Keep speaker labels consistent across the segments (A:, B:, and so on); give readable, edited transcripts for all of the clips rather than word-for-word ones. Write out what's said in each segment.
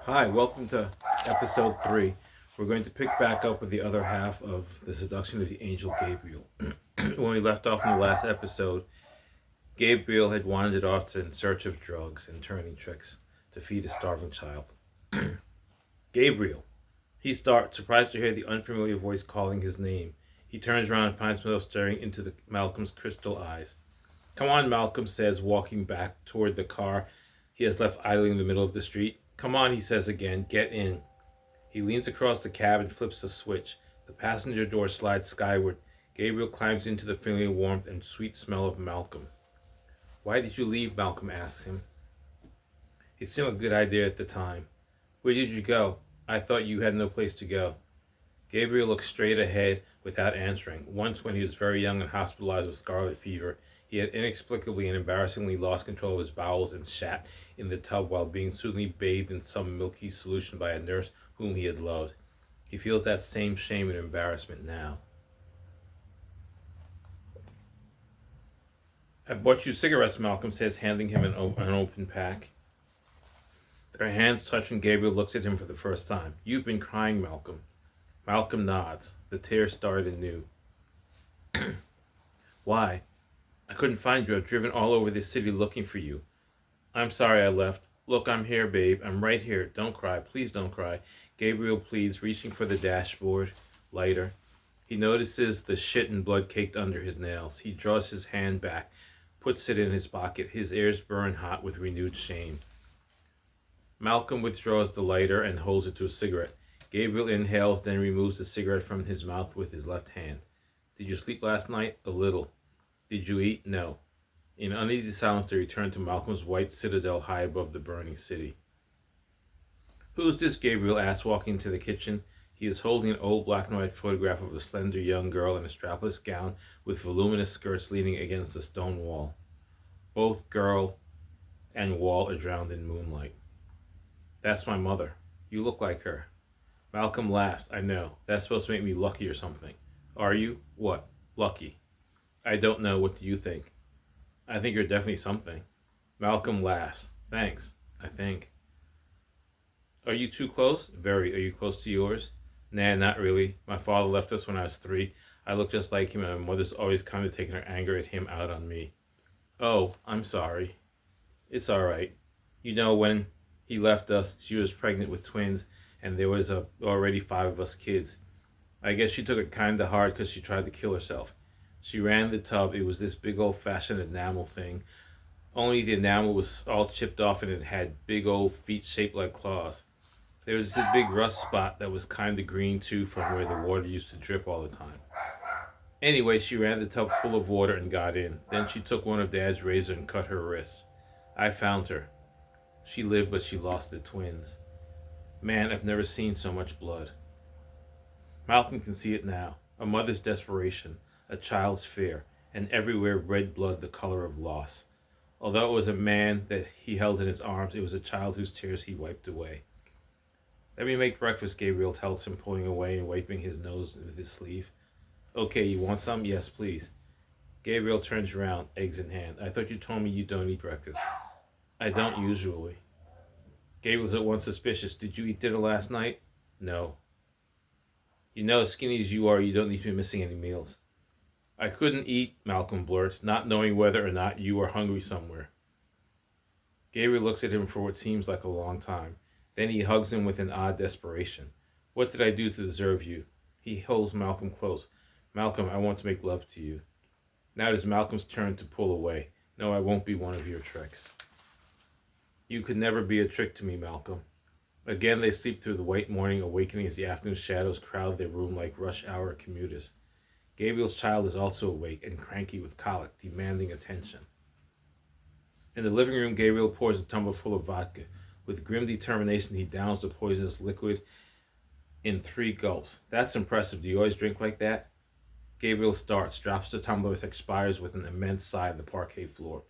A: Hi, welcome to episode 3. We're going to pick back up with the other half of the seduction of the Angel Gabriel. When we left off in the last episode, Gabriel had wandered off in search of drugs and turning tricks to feed a starving child. Gabriel! He starts, surprised to hear the unfamiliar voice calling his name. He turns around and finds himself staring into Malcolm's crystal eyes. Come on, Malcolm says, walking back toward the car he has left idling in the middle of the street. Come on, he says again, get in. He leans across the cab and flips the switch. The passenger door slides skyward. Gabriel climbs into the familiar warmth and sweet smell of Malcolm. Why did you leave? Malcolm asks him. It seemed a good idea at the time. Where did you go? I thought you had no place to go. Gabriel looked straight ahead without answering. Once, when he was very young and hospitalized with scarlet fever, he had inexplicably and embarrassingly lost control of his bowels and shat in the tub while being soothingly bathed in some milky solution by a nurse whom he had loved. He feels that same shame and embarrassment now. I bought you cigarettes, Malcolm says, handing him an open pack. Their hands touch and Gabriel looks at him for the first time. You've been crying, Malcolm. Malcolm nods. The tears started anew. Why? I couldn't find you. I've driven all over this city looking for you. I'm sorry I left. Look, I'm here, babe. I'm right here. Don't cry. Please don't cry. Gabriel pleads, reaching for the dashboard lighter. He notices the shit and blood caked under his nails. He draws his hand back, puts it in his pocket. His ears burn hot with renewed shame. Malcolm withdraws the lighter and holds it to a cigarette. Gabriel inhales, then removes the cigarette from his mouth with his left hand. Did you sleep last night? A little. Did you eat? No. In uneasy silence, they returned to Malcolm's white citadel high above the burning city. Who's this? Gabriel asked, walking into the kitchen. He is holding an old black and white photograph of a slender young girl in a strapless gown with voluminous skirts leaning against the stone wall. Both girl and wall are drowned in moonlight. That's my mother. You look like her. Malcolm laughs. I know. That's supposed to make me lucky or something. Are you? What? Lucky. I don't know. What do you think? I think you're definitely something. Malcolm laughs. Thanks, I think. Are you too close? Very. Are you close to yours? Nah, not really. My father left us when I was 3. I look just like him, and my mother's always kind of taken her anger at him out on me. Oh, I'm sorry. It's all right. You know, when he left us, she was pregnant with twins, and there was already 5 of us kids. I guess she took it kind of hard because she tried to kill herself. She ran the tub. It was this big old-fashioned enamel thing. Only the enamel was all chipped off and it had big old feet shaped like claws. There was this big rust spot that was kind of green too from where the water used to drip all the time. Anyway, she ran the tub full of water and got in. Then she took one of Dad's razors and cut her wrists. I found her. She lived, but she lost the twins. Man, I've never seen so much blood. Malcolm can see it now. A mother's desperation. A child's fear, and everywhere red blood the color of loss. Although it was a man that he held in his arms, it was a child whose tears he wiped away. Let me make breakfast, Gabriel tells him, pulling away and wiping his nose with his sleeve. Okay, you want some? Yes, please. Gabriel turns around, eggs in hand. I thought you told me you don't eat breakfast. I don't usually. Gabriel's at once suspicious. Did you eat dinner last night? No. You know, as skinny as you are, you don't need to be missing any meals. I couldn't eat, Malcolm blurts, not knowing whether or not you are hungry somewhere. Gabriel looks at him for what seems like a long time. Then he hugs him with an odd desperation. What did I do to deserve you? He holds Malcolm close. Malcolm, I want to make love to you. Now it is Malcolm's turn to pull away. No, I won't be one of your tricks. You could never be a trick to me, Malcolm. Again they sleep through the white morning, awakening as the afternoon shadows crowd their room like rush-hour commuters. Gabriel's child is also awake and cranky with colic, demanding attention. In the living room, Gabriel pours a tumbler full of vodka. With grim determination, he downs the poisonous liquid in 3 gulps. That's impressive. Do you always drink like that? Gabriel starts, drops the tumbler, expires with an immense sigh on the parquet floor.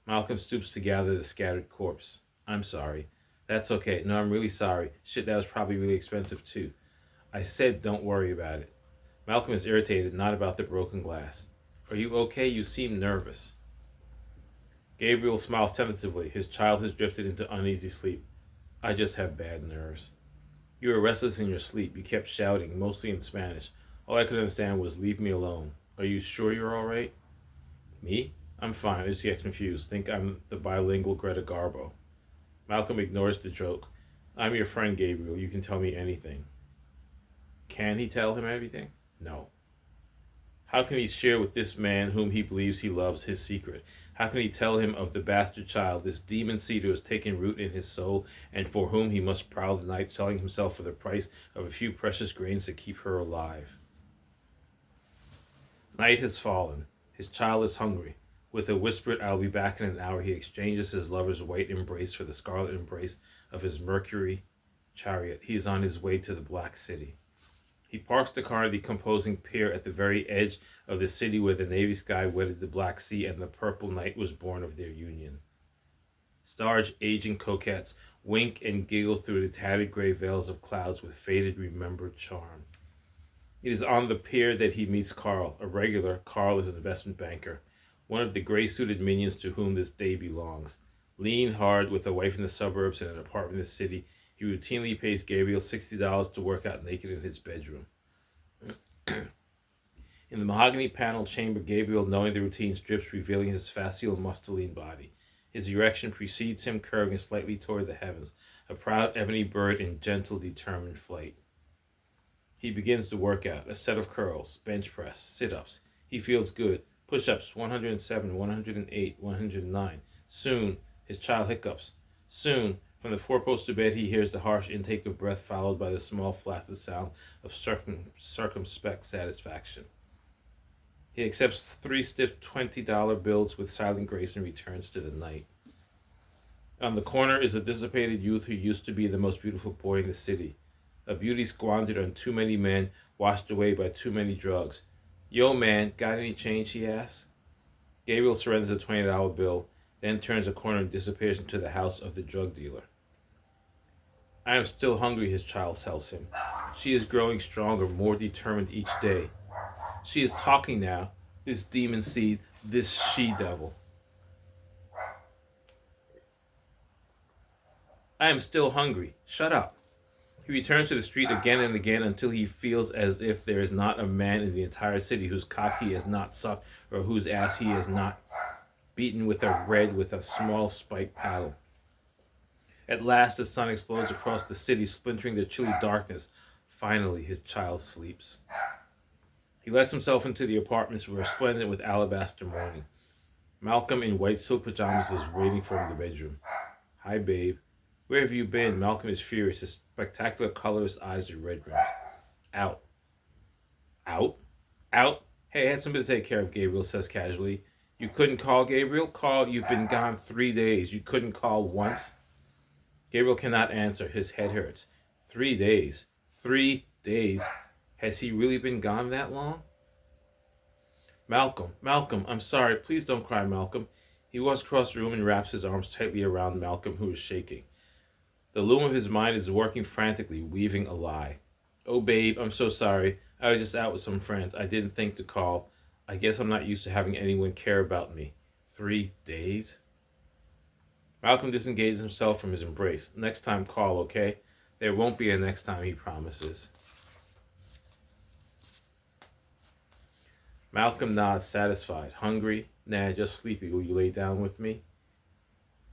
A: Malcolm stoops to gather the scattered corpse. I'm sorry. That's okay. No, I'm really sorry. Shit, that was probably really expensive too. I said don't worry about it. Malcolm is irritated, not about the broken glass. Are you okay? You seem nervous. Gabriel smiles tentatively. His child has drifted into uneasy sleep. I just have bad nerves. You were restless in your sleep. You kept shouting, mostly in Spanish. All I could understand was, leave me alone. Are you sure you're all right? Me? I'm fine. I just get confused. Think I'm the bilingual Greta Garbo. Malcolm ignores the joke. I'm your friend, Gabriel. You can tell me anything. Can he tell him everything? No. How can he share with this man whom he believes he loves his secret? How can he tell him of the bastard child, this demon seed who has taken root in his soul, and for whom he must prowl the night, selling himself for the price of a few precious grains to keep her alive? Night has fallen. His child is hungry. With a whispered, I'll be back in an hour, he exchanges his lover's white embrace for the scarlet embrace of his Mercury chariot. He is on his way to the Black City. He parks the car on a decomposing pier at the very edge of the city where the navy sky wedded the Black Sea and the purple night was born of their union. Star's aging coquettes wink and giggle through the tattered gray veils of clouds with faded remembered charm. It is on the pier that he meets Carl, a regular. Carl is an investment banker, one of the gray-suited minions to whom this day belongs. Lean, hard, with a wife in the suburbs and an apartment in the city, he routinely pays Gabriel $60 to work out naked in his bedroom. In the mahogany paneled chamber, Gabriel, knowing the routine, strips, revealing his facile musculine body. His erection precedes him, curving slightly toward the heavens, a proud ebony bird in gentle, determined flight. He begins to work out, a set of curls, bench press, sit-ups. He feels good. Push-ups, 107, 108, 109. Soon, his child hiccups. Soon, from the four-poster bed, he hears the harsh intake of breath followed by the small, flaccid sound of circumspect satisfaction. He accepts 3 stiff $20 bills with silent grace and returns to the night. On the corner is a dissipated youth who used to be the most beautiful boy in the city. A beauty squandered on too many men, washed away by too many drugs. Yo, man, got any change, he asks. Gabriel surrenders a $20 bill, then turns a corner and disappears into the house of the drug dealer. I am still hungry, his child tells him. She is growing stronger, more determined each day. She is talking now, this demon seed, this she-devil. I am still hungry. Shut up. He returns to the street again and again until he feels as if there is not a man in the entire city whose cock he has not sucked or whose ass he has not beaten with a small spiked paddle. At last the sun explodes across the city, splintering the chilly darkness. Finally, his child sleeps. He lets himself into the apartments resplendent with alabaster morning. Malcolm in white silk pajamas is waiting for him in the bedroom. Hi, babe. Where have you been? Malcolm is furious. His spectacular colorless eyes are red rimmed. Out. Out? Out? Hey, I had something to take care of, Gabriel says casually. You couldn't call, Gabriel? Call, you've been gone 3 days. You couldn't call once? Gabriel cannot answer. His head hurts. 3 days. 3 days. Has he really been gone that long? Malcolm, I'm sorry. Please don't cry, Malcolm. He walks across the room and wraps his arms tightly around Malcolm, who is shaking. The loom of his mind is working frantically, weaving a lie. Oh, babe, I'm so sorry. I was just out with some friends. I didn't think to call. I guess I'm not used to having anyone care about me. 3 days? Malcolm disengages himself from his embrace. Next time, call, okay? There won't be a next time, he promises. Malcolm nods, satisfied. Hungry? Nah, just sleepy. Will you lay down with me?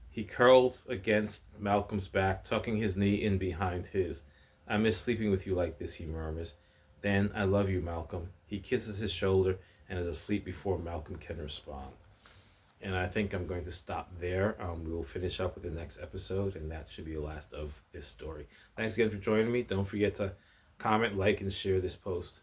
A: He curls against Malcolm's back, tucking his knee in behind his. I miss sleeping with you like this, he murmurs. Then, I love you, Malcolm. He kisses his shoulder and is asleep before Malcolm can respond. And I think I'm going to stop there. We will finish up with the next episode, and that should be the last of this story. Thanks again for joining me. Don't forget to comment, like, and share this post.